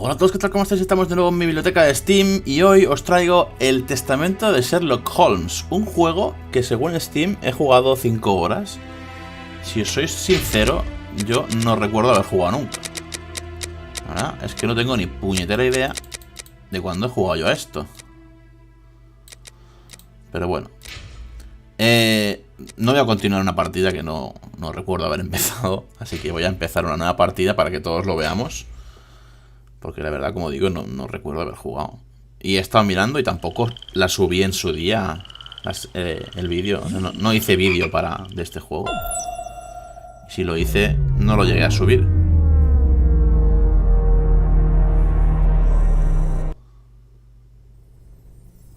Hola a todos, ¿qué tal? ¿Cómo estáis? Estamos de nuevo en mi biblioteca de Steam y hoy os traigo el testamento de Sherlock Holmes, un juego que según Steam he jugado 5 horas. Si os soy sincero, yo no recuerdo haber jugado nunca. ¿Verdad? Es que no tengo ni puñetera idea de cuándo he jugado yo a esto. Pero bueno. No voy a continuar una partida que no recuerdo haber empezado, así que voy a empezar una nueva partida para que todos lo veamos. Porque la verdad, como digo, no recuerdo haber jugado. Y he estado mirando y tampoco la subí en su día el vídeo. O sea, no hice vídeo de este juego. Si lo hice, no lo llegué a subir.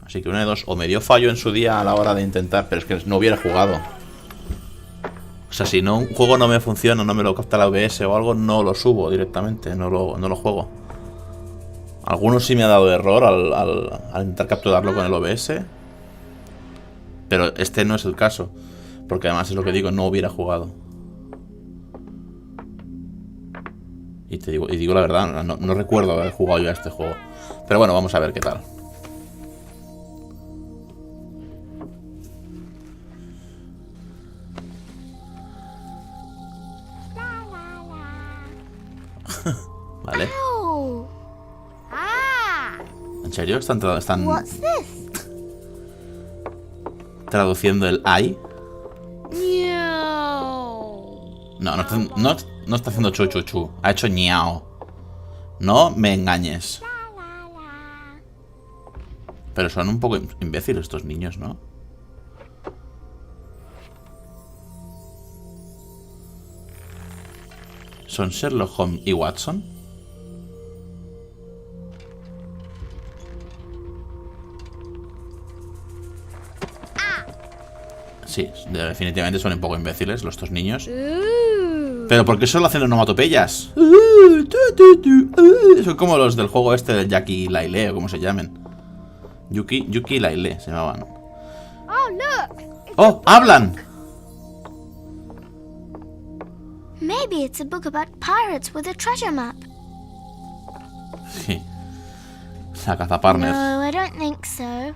Así que una de dos, o me dio fallo en su día a la hora de intentar, pero es que no hubiera jugado. O sea, si no, un juego no me funciona, no me lo capta la OBS o algo, no lo subo directamente, no lo juego. Algunos sí me ha dado error al intentar capturarlo con el OBS. Pero este no es el caso. Porque además es lo que digo, no hubiera jugado. Y digo la verdad, no recuerdo haber jugado yo a este juego. Pero bueno, vamos a ver qué tal. Vale. ¿En serio? ¿Están traduciendo el ay? No está haciendo chu chu chu. Ha hecho ñao. No me engañes. Pero son un poco imbéciles estos niños, ¿no? ¿Son Sherlock Holmes y Watson? Sí, definitivamente son un poco imbéciles estos niños. Pero ¿por qué solo hacen onomatopeyas? Son como los del juego este del Jackie y Laile, o como se llamen. Yuki y Laile se llamaban. ¡Oh! ¡Hablan! Maybe it's a book about pirates with a treasure map. Sí. La cazapartner. No, I don't think so.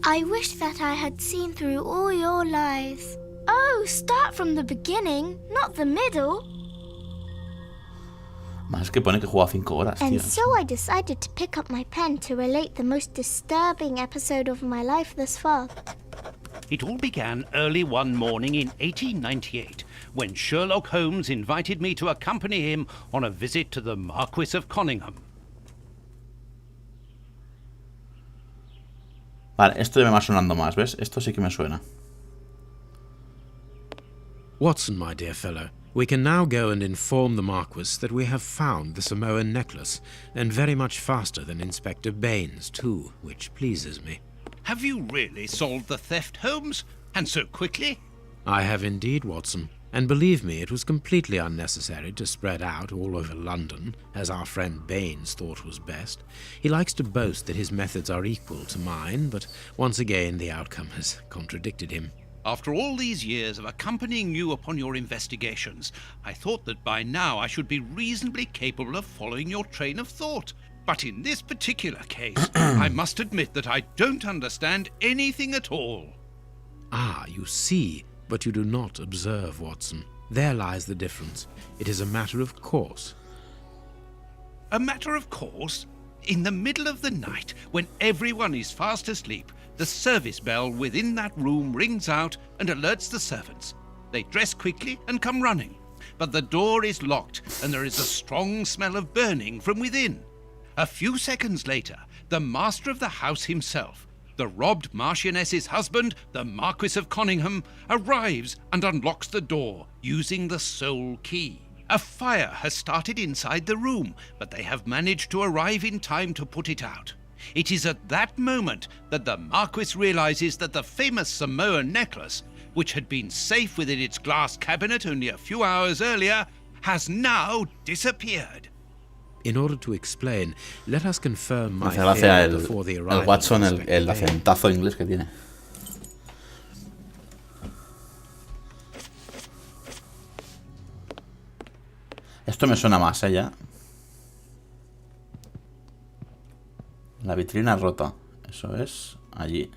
I wish that I had seen through all your lies. Oh, start from the beginning, not the middle. Más que pone que juega 5 horas, tío. And so I decided to pick up my pen to relate the most disturbing episode of my life thus far. It all began early one morning in 1898, when Sherlock Holmes invited me to accompany him on a visit to the Marquis of Conyngham. Vale, esto ya me va sonando más, ¿ves? Esto sí que me suena. Watson, my dear fellow, we can now go and inform the Marquis that we have found the Samoan necklace, and very much faster than Inspector Baines, too, which pleases me. Have you really solved the theft, Holmes? And so quickly? I have indeed, Watson, and believe me, it was completely unnecessary to spread out all over London, as our friend Baines thought was best. He likes to boast that his methods are equal to mine, but once again the outcome has contradicted him. After all these years of accompanying you upon your investigations, I thought that by now I should be reasonably capable of following your train of thought. But in this particular case, I must admit that I don't understand anything at all. Ah, you see, but you do not observe, Watson. There lies the difference. It is a matter of course. A matter of course? In the middle of the night, when everyone is fast asleep, the service bell within that room rings out and alerts the servants. They dress quickly and come running. But the door is locked and there is a strong smell of burning from within. A few seconds later, the master of the house himself, the robbed Marchioness's husband, the Marquis of Conyngham, arrives and unlocks the door using the sole key. A fire has started inside the room, but they have managed to arrive in time to put it out. It is at that moment that the Marquis realizes that the famous Samoan necklace, which had been safe within its glass cabinet only a few hours earlier, has now disappeared. In order to explain, let us confirm my Me hace gracia theory before the arrival el Watson, of Inspector el Baines. acentazo inglés que tiene. Esto me suena más, ya. La vitrina rota. Eso es allí.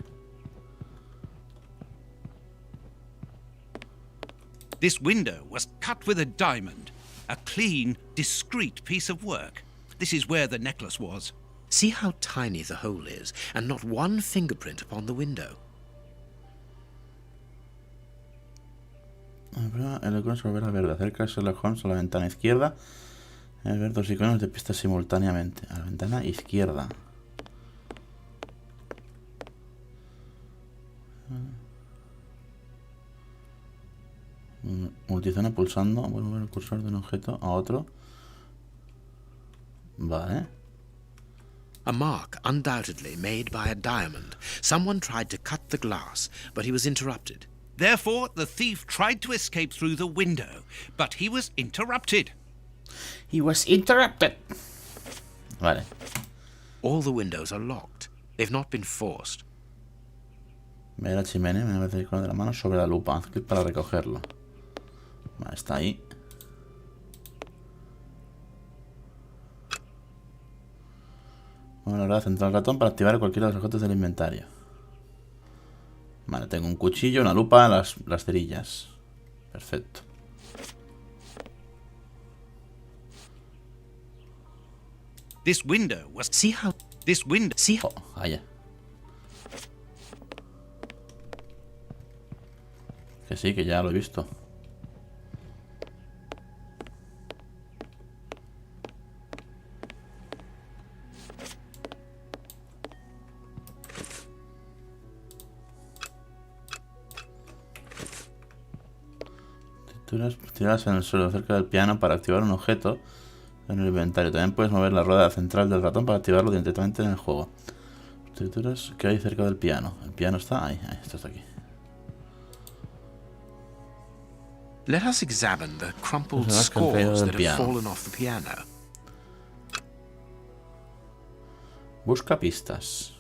This window was cut with a diamond. A clean, discreet piece of work. This is where the necklace was. See how tiny the hole is, and not one fingerprint upon the window. El icono volver a verde. Acerca de Sherlock Holmes a la ventana izquierda. Ver dos iconos de pistas simultáneamente. A la ventana izquierda. Multizona pulsando. Volver el cursor de un objeto a otro. Vale. A mark undoubtedly made by a diamond. Someone tried to cut the glass, but he was interrupted. Therefore, the thief tried to escape through the window, but he was interrupted. He was interrupted. Vale. All the windows are locked. They've not been forced. Ve la chimenea, me voy a con de la mano sobre la lupa. Haz clic para recogerlo. Vale, está ahí. Bueno, ahora centrar el ratón para activar cualquiera de los objetos del inventario. Vale, tengo un cuchillo, una lupa, las cerillas. Perfecto. This window was... See how... This window... See how... Oh, allá. Que sí, que ya lo he visto. Tiradas en el suelo cerca del piano para activar un objeto en el inventario. También puedes mover la rueda central del ratón para activarlo directamente en el juego. Estructuras que hay cerca del piano. El piano está ahí, esto está aquí. Let us examine the crumpled Las que han caído scores del that have piano. fallen off the piano. Busca pistas.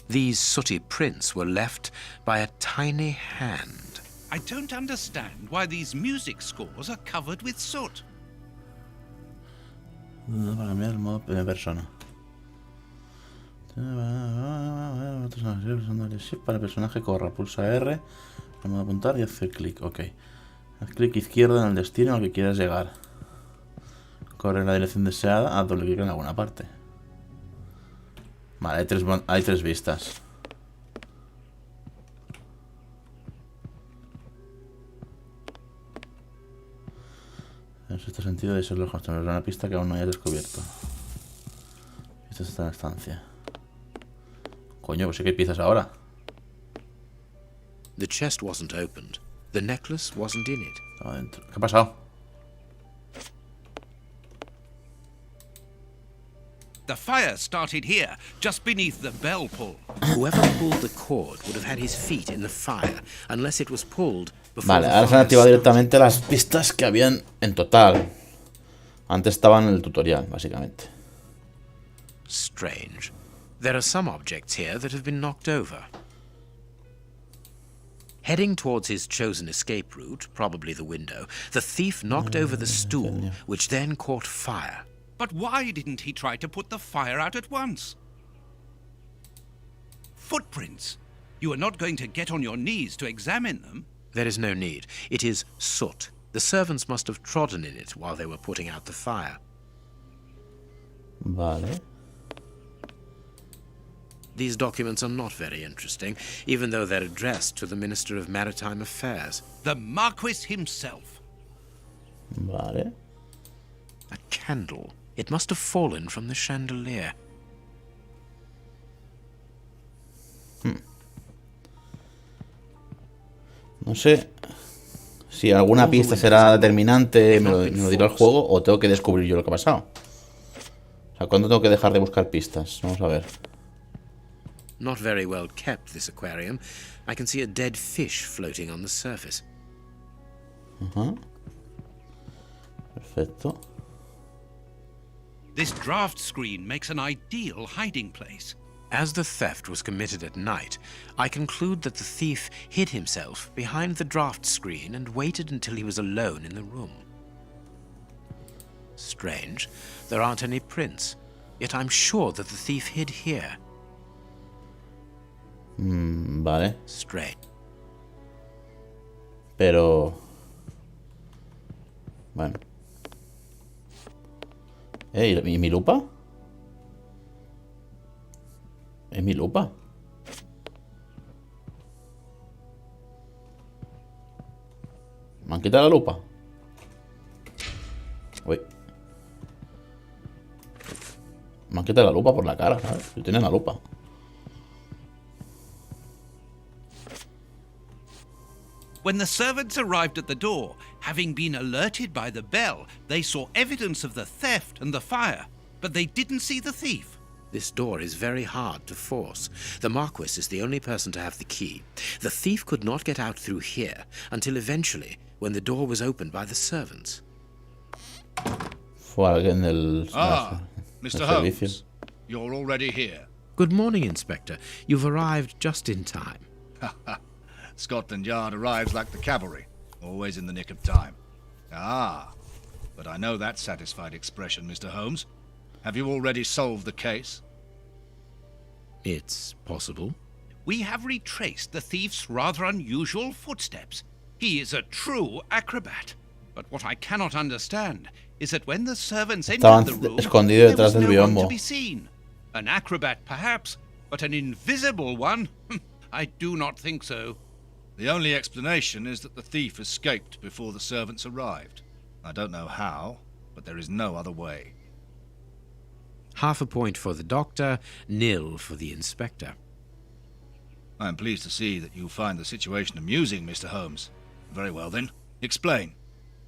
These sooty prints were left by a tiny hand. I don't understand why these music scores are covered with soot. Para cambiar el modo de persona. Para el personaje corra, pulsa R, el modo apuntar y hace clic. Ok. Haz clic izquierdo en el destino al que quieras llegar. Corre en la dirección deseada, haz doble clic en alguna parte. Vale, hay tres vistas. En este sentido de Sherlock Holmes, tenemos una pista que aún no hayas descubierto. Esta está en la estancia. Coño, pues sí que hay piezas ahora. The chest wasn't opened. The necklace wasn't in it. Estaba dentro. ¿Qué ha pasado? The fire started here, just beneath the bell pull. Whoever pulled the cord would have had his feet in the fire, unless it was pulled before Vale, the ahora se han fire activado started. directamente las pistas que habían en total. Antes estaban en el tutorial, básicamente. Strange. There are some objects here that have been knocked over. Heading towards his chosen escape route, probably the window, the thief knocked over the stool, which then caught fire. But why didn't he try to put the fire out at once? Footprints. You are not going to get on your knees to examine them. There is no need. It is soot. The servants must have trodden in it while they were putting out the fire. Vale. These documents are not very interesting, even though they're addressed to the Minister of Maritime Affairs. The Marquis himself. Vale. A candle. It must have fallen from the chandelier. No sé si alguna pista será determinante, me lo dirá el juego, o tengo que descubrir yo lo que ha pasado. O sea, ¿cuándo tengo que dejar de buscar pistas? Vamos a ver. Not very well kept, this aquarium. I can see a dead fish floating on the surface. Ajá. Perfecto. This draft screen makes an ideal hiding place. As the theft was committed at night, I conclude that the thief hid himself behind the draft screen and waited until he was alone in the room. Strange, there aren't any prints, yet I'm sure that the thief hid here. Vale. Strange. Pero... Bueno. ¿Y mi lupa? ¿Es mi lupa? ¿Me han quitado la lupa? Uy. Me han quitado la lupa por la cara, ¿sabes? Yo tenía la lupa. When the servants arrived at the door, having been alerted by the bell, they saw evidence of the theft and the fire, but they didn't see the thief. This door is very hard to force. The Marquis is the only person to have the key. The thief could not get out through here until eventually, when the door was opened by the servants. Fue alguien del... Mr. Holmes, you're already here. Good morning, Inspector. You've arrived just in time. Scotland Yard arrives like the cavalry, always in the nick of time. But I know that satisfied expression, Mr. Holmes. Have you already solved the case? It's possible. We have retraced the thief's rather unusual footsteps. He is a true acrobat. But what I cannot understand is that when the servants entered the room, escondido there was detrás del no one biombo. to be seen. An acrobat, perhaps, but an invisible one? I do not think so. The only explanation is that the thief escaped before the servants arrived. I don't know how, but there is no other way. Half a point for the doctor, nil for the inspector. I am pleased to see that you find the situation amusing, Mr. Holmes. Very well then, explain.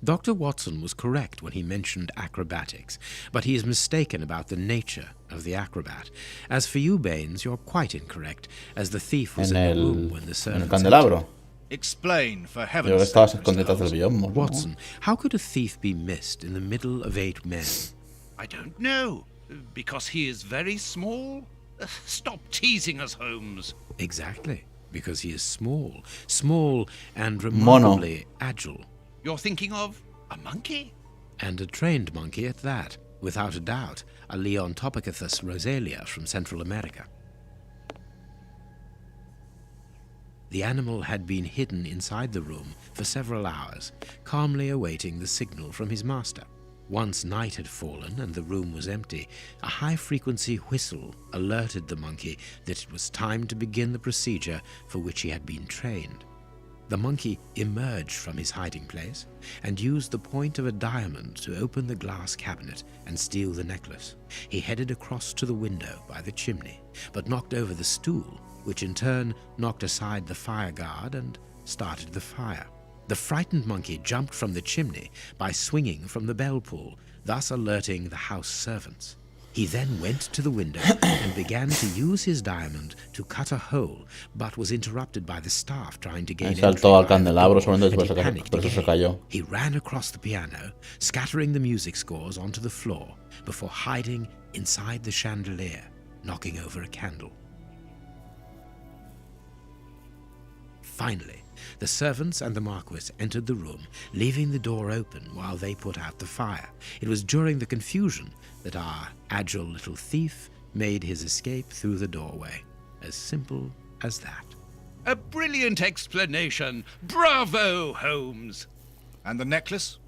Dr. Watson was correct when he mentioned acrobatics, but he is mistaken about the nature of the acrobat. As for you, Baines, you're quite incorrect, as the thief was in the room when the en el servants candelabro. entered. Explain, for Yo heaven's que sake, estabas Mr. escondido detrás del Holmes. biombo, ¿no? Watson, how could a thief be missed in the middle of 8 men? I don't know. Because he is very small? Stop teasing us, Holmes. Exactly, because he is small and remarkably agile. You're thinking of a monkey? And a trained monkey at that, without a doubt, a Leontopithecus rosalia from Central America. The animal had been hidden inside the room for several hours, calmly awaiting the signal from his master. Once night had fallen and the room was empty, a high-frequency whistle alerted the monkey that it was time to begin the procedure for which he had been trained. The monkey emerged from his hiding place and used the point of a diamond to open the glass cabinet and steal the necklace. He headed across to the window by the chimney, but knocked over the stool, which in turn knocked aside the fire guard and started the fire. The frightened monkey jumped from the chimney by swinging from the bell pull, thus alerting the house servants. He then went to the window and began to use his diamond to cut a hole, but was interrupted by the staff trying to gain entry Saltó al by the candelabro, door, solamente and he por panicked eso se again. cayó. He ran across the piano, scattering the music scores onto the floor before hiding inside the chandelier, knocking over a candle. Finally, the servants and the Marquis entered the room, leaving the door open while they put out the fire. It was during the confusion that our agile little thief made his escape through the doorway. As simple as that. A brilliant explanation. Bravo, Holmes. And the necklace?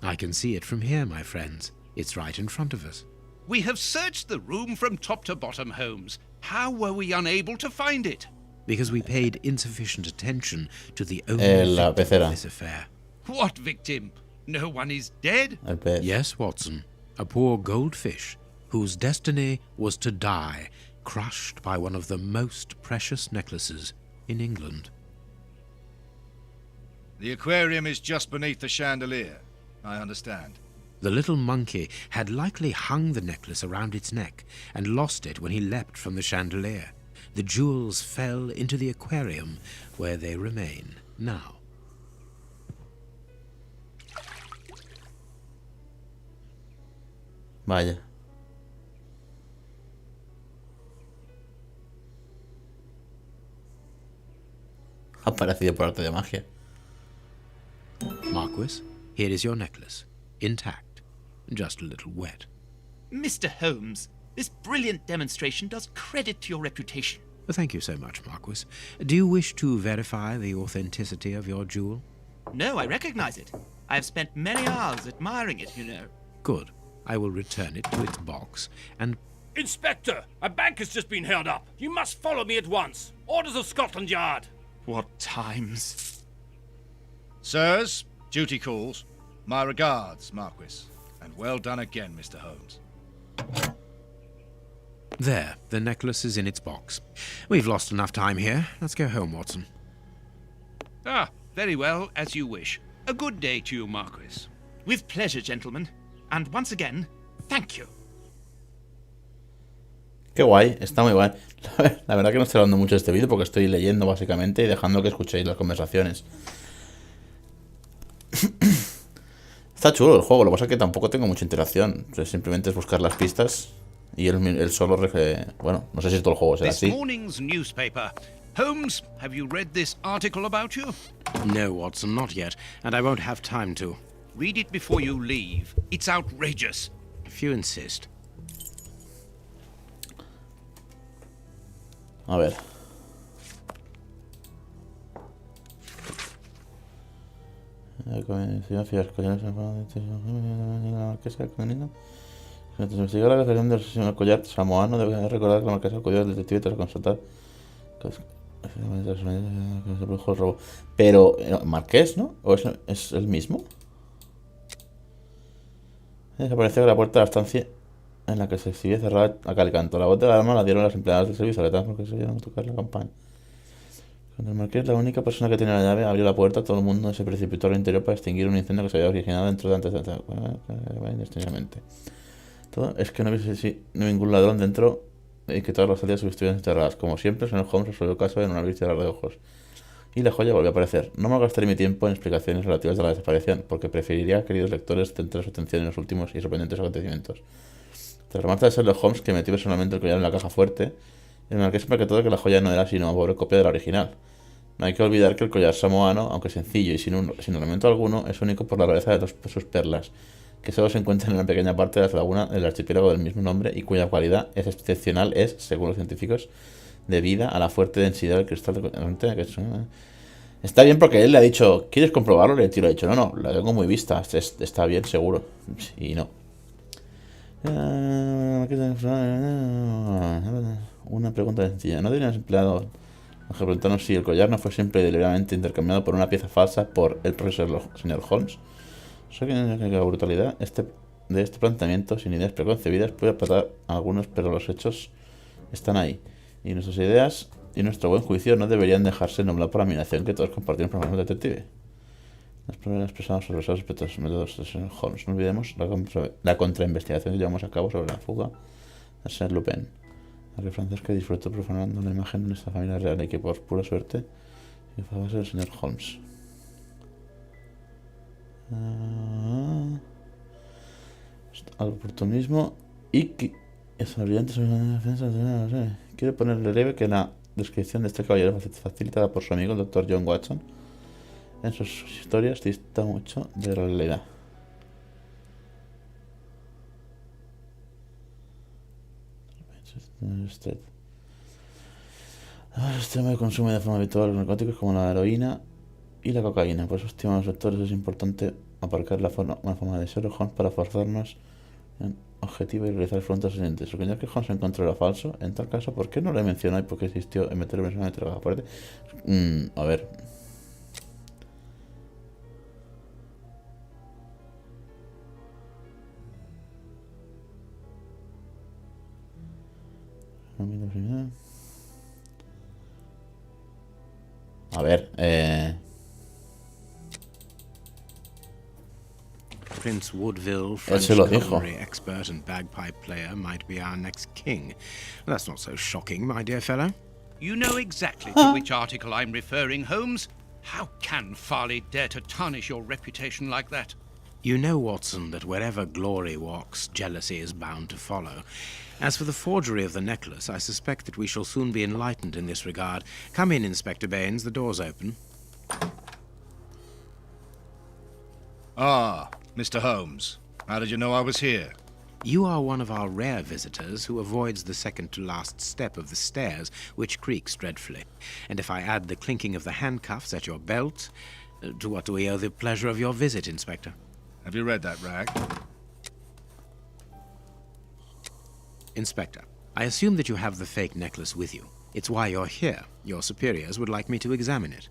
I can see it from here, my friends. It's right in front of us. We have searched the room from top to bottom, Holmes. How were we unable to find it? Because we paid insufficient attention to the only La victim pecera. of this affair. What victim? No one is dead? El pez. Yes, Watson, a poor goldfish whose destiny was to die, crushed by one of the most precious necklaces in England. The aquarium is just beneath the chandelier. I understand. The little monkey had likely hung the necklace around its neck and lost it when he leapt from the chandelier. The jewels fell into the aquarium, where they remain now. Vaya. Ha aparecido por arte de magia. Marquis, here is your necklace, intact, just a little wet. Mr. Holmes, this brilliant demonstration does credit to your reputation. Thank you so much, Marquis. Do you wish to verify the authenticity of your jewel? No, I recognize it. I have spent many hours admiring it, you know. Good. I will return it to its box, and... Inspector, a bank has just been held up. You must follow me at once. Orders of Scotland Yard. What times. Sirs, duty calls. My regards, Marquis. And well done again, Mr. Holmes. There, the necklace is in its box. We've lost enough time here. Let's go home, Watson. Ah, very well, as you wish. A good day to you, Marquis. With pleasure, gentlemen. And once again, thank you. Qué guay, está muy guay. La verdad que no estoy hablando mucho de este vídeo porque estoy leyendo básicamente y dejando que escuchéis las conversaciones. Está chulo el juego, lo que pasa es que tampoco tengo mucha interacción. O sea, simplemente es buscar las pistas y él solo... Bueno, no sé si todo el juego será This así. morning's newspaper. Holmes, have you read this article about you? No, Watson, not yet, and I won't have time to. Read it before you leave. It's outrageous. If you insist. A ver. Mientras investiga la referencia del señor collar samoano, debe recordar que la marquesa acudió al detective tras constatar que se produjo el robo. Pero, ¿Marqués, no? ¿O es el mismo? Desapareció de la puerta de la estancia en la que se exhibía cerrada a cal canto. La voz de la alarma la dieron las empleadas del servicio, alertadas porque se oyeron tocar la campana. Cuando el marqués, la única persona que tenía la llave, abrió la puerta, todo el mundo se precipitó al interior para extinguir un incendio que se había originado dentro de antes extrañamente. Todo es que no hubiese ningún ladrón dentro y que todas las salidas estuvieran encerradas. Como siempre, el señor Holmes resolvió el caso en un abrir y cerrar de ojos. Y la joya volvió a aparecer. No me gastaré mi tiempo en explicaciones relativas a la desaparición, porque preferiría, queridos lectores, centrar su atención en los últimos y sorprendentes acontecimientos. Tras la marcha de Sherlock Holmes, que metió personalmente el collar en la caja fuerte, el marqués percató que la joya no era sino una pobre copia de la original. No hay que olvidar que el collar samoano, aunque sencillo y sin ornamento alguno, es único por la rareza de sus perlas, que solo se encuentran en una pequeña parte de la laguna del archipiélago del mismo nombre y cuya cualidad es excepcional es, según los científicos, debida a la fuerte densidad del cristal de... Está bien porque él le ha dicho, ¿quieres comprobarlo? Y el tío le ha dicho, no, la tengo muy vista, está bien, seguro. Y no. Una pregunta sencilla. ¿No deberían empleado preguntarnos si el collar no fue siempre deliberadamente intercambiado por una pieza falsa por el profesor señor Holmes? Sé que la brutalidad de este planteamiento sin ideas preconcebidas puede aplatar a algunos, pero los hechos están ahí. Y nuestras ideas y nuestro buen juicio no deberían dejarse nublar por la admiración que todos compartimos por el detective. Las pruebas expresamos sobre los aspectos métodos del señor Holmes. No olvidemos la contrainvestigación que llevamos a cabo sobre la fuga de Saint Lupin. La que francés que disfrutó profanando la imagen de nuestra familia real y que por pura suerte fue a base del señor Holmes. Al oportunismo y que es brillante sobre la defensa de... Quiero poner en relieve que la descripción de este caballero facilitada por su amigo el Dr. John Watson en sus historias dista mucho de la realidad. Este hombre consume de forma habitual los narcóticos como la heroína y la cocaína. Por eso, estimados lectores, es importante aparcar una forma de Sherlock Holmes para forzarnos en objetivo y realizar frontes siguientes. Suponer que Holmes encontró era falso. En tal caso, ¿por qué no lo mencionó y por qué insistió en meterlo personalmente en la caja fuerte? A ver. A ver, Prince Woodville, Él French se lo dijo. culinary expert and bagpipe player, might be our next king. That's not so shocking, my dear fellow. You know exactly to which article I'm referring, Holmes. How can Farley dare to tarnish your reputation like that? You know, Watson, that wherever glory walks, jealousy is bound to follow. As for the forgery of the necklace, I suspect that we shall soon be enlightened in this regard. Come in, Inspector Baines. The door's open. Ah, Mr. Holmes. How did you know I was here? You are one of our rare visitors who avoids the second-to-last step of the stairs, which creaks dreadfully. And if I add the clinking of the handcuffs at your belt, to what do we owe the pleasure of your visit, Inspector? Have you read that rag? Inspector, I assume that you have the fake necklace with you. It's why you're here. Your superiors would like me to examine it.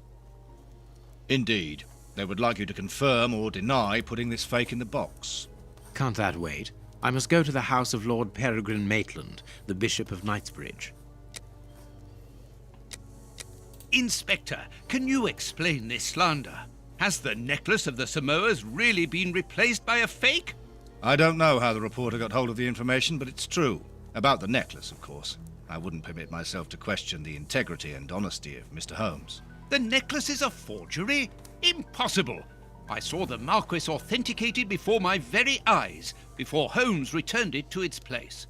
Indeed. They would like you to confirm or deny putting this fake in the box. Can't that wait? I must go to the house of Lord Peregrine Maitland, the Bishop of Knightsbridge. Inspector, can you explain this slander? Has the necklace of the Samoas really been replaced by a fake? I don't know how the reporter got hold of the information, but it's true. About the necklace, of course. I wouldn't permit myself to question the integrity and honesty of Mr. Holmes. The necklace is a forgery? Impossible! I saw the Marquis authenticated before my very eyes, before Holmes returned it to its place.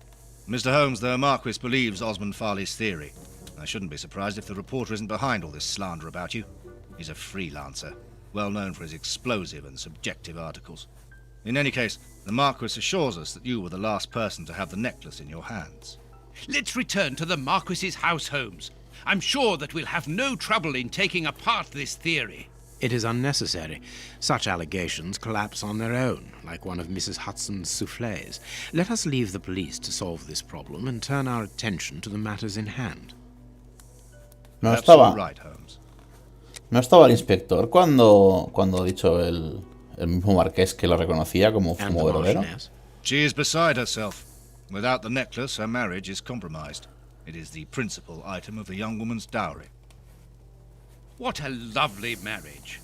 Mr. Holmes, the Marquis believes Osmond Farley's theory. I shouldn't be surprised if the reporter isn't behind all this slander about you. He's a freelancer, well known for his explosive and subjective articles. In any case, the Marquis assures us that you were the last person to have the necklace in your hands. Let's return to the Marquis's house, Holmes. I'm sure that we'll have no trouble in taking apart this theory. It is unnecessary. Such allegations collapse on their own, like one of Mrs. Hudson's soufflés. Let us leave the police to solve this problem and turn our attention to the matters in hand. No That's estaba, all right, Holmes. no estaba el inspector cuando ha dicho el mismo marqués que lo reconocía como And the verdadero. Marchioness. She is beside herself. Without the necklace, her marriage is compromised. It is the principal item of the young woman's dowry. What a lovely marriage.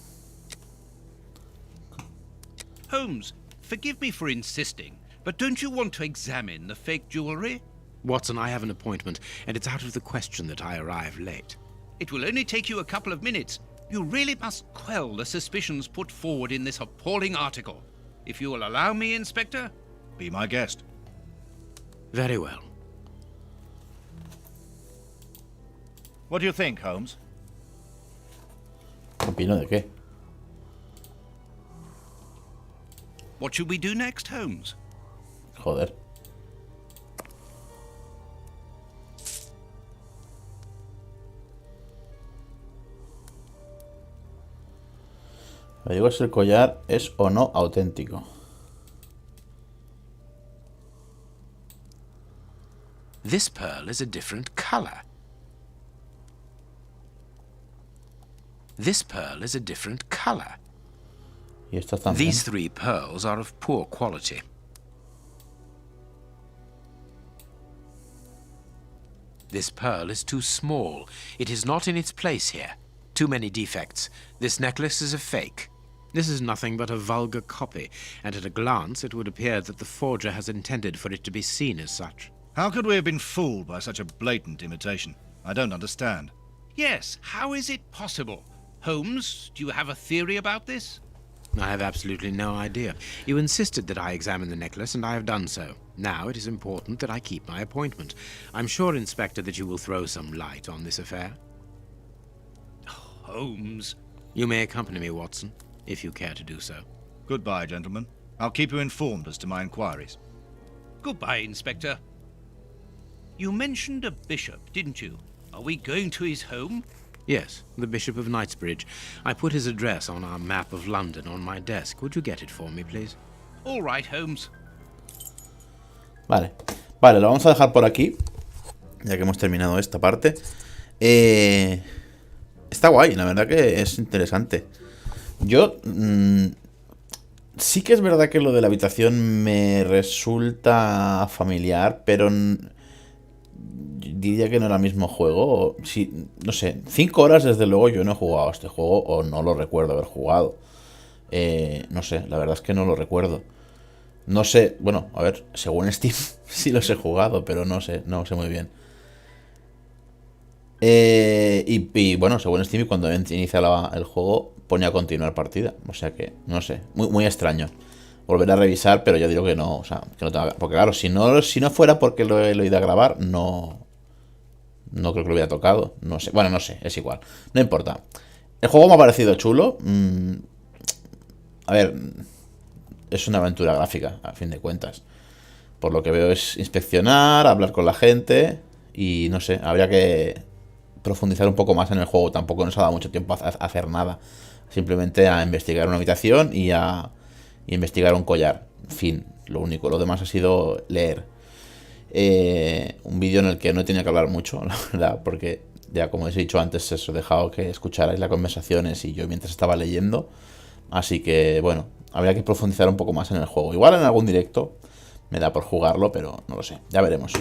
Holmes, forgive me for insisting, but don't you want to examine the fake jewelry? Watson, I have an appointment, and it's out of the question that I arrive late. It will only take you a couple of minutes. You really must quell the suspicions put forward in this appalling article. If you will allow me, Inspector? Be my guest. Very well. What do you think, Holmes? ¿Opino de qué? What should we do next, Holmes? Joder. Digo si el collar es o no auténtico. This pearl is a different color. This pearl is a different color. Y estas también. These 3 pearls are of poor quality. This pearl is too small. It is not in its place here. Too many defects. This necklace is a fake. This is nothing but a vulgar copy, and at a glance it would appear that the forger has intended for it to be seen as such. How could we have been fooled by such a blatant imitation? I don't understand. Yes, how is it possible? Holmes, do you have a theory about this? I have absolutely no idea. You insisted that I examine the necklace, and I have done so. Now it is important that I keep my appointment. I'm sure, Inspector, that you will throw some light on this affair. Holmes. You may accompany me, Watson, if you care to do so. Goodbye, gentlemen. I'll keep you informed as to my inquiries. Goodbye, Inspector. You mentioned a bishop, didn't you? Are we going to his home? Yes, the Bishop of Knightsbridge. I put his address on our map of London on my desk. Would you get it for me, please? All right, Holmes. Vale. Vale, lo vamos a dejar por aquí. Ya que hemos terminado esta parte. Está guay, la verdad que es interesante. Yo... sí que es verdad que lo de la habitación me resulta familiar, pero... diría que no era el mismo juego. Sí, no sé, 5 horas desde luego yo no he jugado a este juego, o no lo recuerdo haber jugado. No sé, la verdad es que no lo recuerdo. No sé, bueno, a ver, según Steam sí los he jugado, pero no sé muy bien. Y bueno, según Steam, cuando inicia el juego pone a continuar partida. O sea que, no sé, muy extraño. volveré a revisar, pero yo digo que no, o sea, que no tengo, porque claro, si no fuera porque lo he ido a grabar, no creo que lo hubiera tocado, no sé, bueno, no sé, es igual, no importa. El juego me ha parecido chulo, a ver, es una aventura gráfica, a fin de cuentas. Por lo que veo es inspeccionar, hablar con la gente y no sé, habría que profundizar un poco más en el juego. Tampoco nos ha dado mucho tiempo a hacer nada, simplemente a investigar una habitación y a investigar un collar. Fin, lo único. Lo demás ha sido leer. Un vídeo en el que no tenía que hablar mucho, la verdad, porque ya como os he dicho antes, os he dejado que escucharais las conversaciones y yo mientras estaba leyendo. Así que, bueno, habría que profundizar un poco más en el juego. Igual en algún directo me da por jugarlo, pero no lo sé, ya veremos.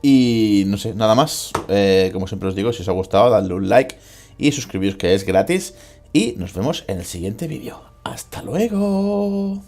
Y no sé, nada más. Como siempre os digo, si os ha gustado, dadle un like y suscribiros, que es gratis. Y nos vemos en el siguiente vídeo. ¡Hasta luego!